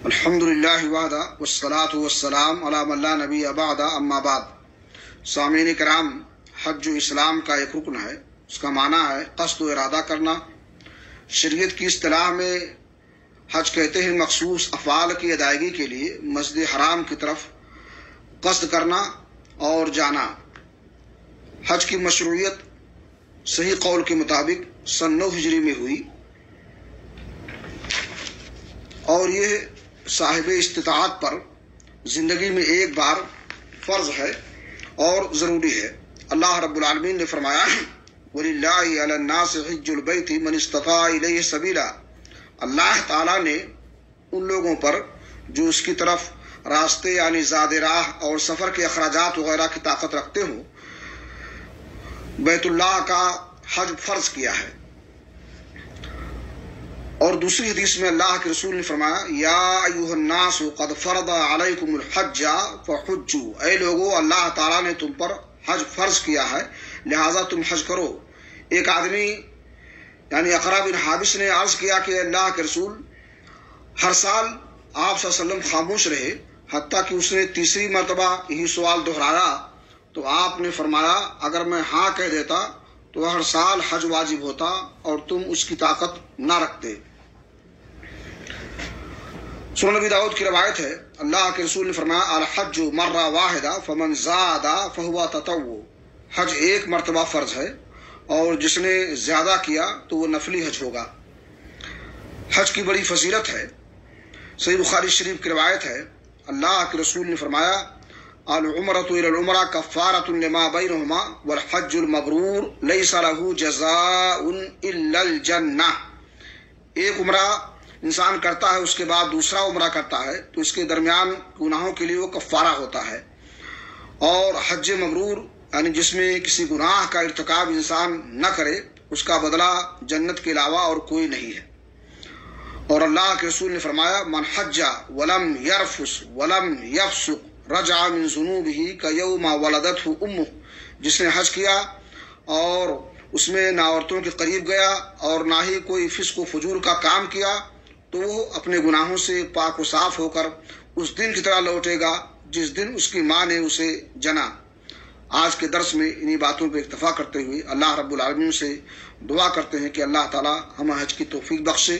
अल्हम्दुलिल्लाहि वहदा वस्सलातु वस्सलाम अला मन ला नबी बअदा अम्मा बाद। सामीन कराम, हज जो इस्लाम का एक रुकन है, उसका माना है कस्द व इरादा करना। शरीयत की इस्तिलाह में हज कहते हैं मखसूस अफ़आल की अदायगी के लिए मस्जिद हराम की तरफ कस्द करना और जाना। हज की मशरूइयत सही कौल के मुताबिक सन 9 हिजरी में हुई और ये साहिब इस्तिताअत पर जिंदगी में एक बार फर्ज है और ज़रूरी है। अल्लाह रब्बुल आलमीन ने फरमाया वलिल्लाहि अलन नास हिज्जुल बैति मन इस्तता इलैहि सबीला। अल्लाह ताला ने उन लोगों पर जो उसकी तरफ रास्ते यानी ज़ाद राह और सफ़र के अखराजात वगैरह की ताकत रखते हो, बैतुल्लाह का हज फर्ज किया है। और दूसरी हदीस में अल्लाह के रसूल ने फरमाया या अय्युहन्नासु क़द फ़रदा अलैकुमुल हज्जा फ़हुज्जू। ऐ लोगों, अल्लाह ताला ने तुम पर हज फर्ज किया है, लिहाजा तुम हज करो। एक आदमी यानी अक़रा बिन हाबिस ने अर्ज किया कि अल्लाह के रसूल, हर साल आप सल्लल्लाहु अलैहि वसल्लम खामोश रहे, हत्ता कि उसने तीसरी मरतबा यही सवाल दोहराया तो आपने फरमाया अगर मैं हाँ कह देता तो हर साल हज वाजिब होता और तुम उसकी ताकत ना रखते। सुनन नबी दाऊद की रवायत है, अल्लाह के रसूल ने फरमाया अल हज्जु मर्रा वाहिदा फमन ज़ादा फहुवा ततव्वु। हज एक मरतबा फर्ज है और जिसने ज्यादा किया तो वो नफली हज होगा। हज की बड़ी फजीलत है। सही बुखारी शरीफ की रवायत है, अल्लाह के रसूल ने फरमाया अल उमरतु इलल उमरा कफ़ारतुन लिमा बैनहुमा वल हज्जुल मबरूर लैसा लहू जज़ाउन इल्लल जन्नह। एक उमरा इंसान करता है, उसके बाद दूसरा उमरा करता है तो इसके दरमियान गुनाहों के लिए वो कफ़ारा होता है। और हज मबरूर यानी जिसमें किसी गुनाह का इर्तिकाब इंसान न करे, उसका बदला जन्नत के अलावा और कोई नहीं है। और अल्लाह के रसूल ने फरमाया मन हज्जा वलम यरफुस वलम यफसुक रजा मिन ज़ुनूबिही कयौमा वलदतहु उम्मुह। जिसने हज किया और उसमें ना औरतों के करीब गया और ना ही कोई फिस्क व फजूर का काम किया तो वो अपने गुनाहों से पाक व साफ होकर उस दिन की तरह लौटेगा जिस दिन उसकी माँ ने उसे जना। आज के दर्स में इन्हीं बातों पर इक्तफा करते हुए अल्लाह रब्बुल आलमीन से दुआ करते हैं कि अल्लाह ताला हमें हज की तौफीक बख्शे।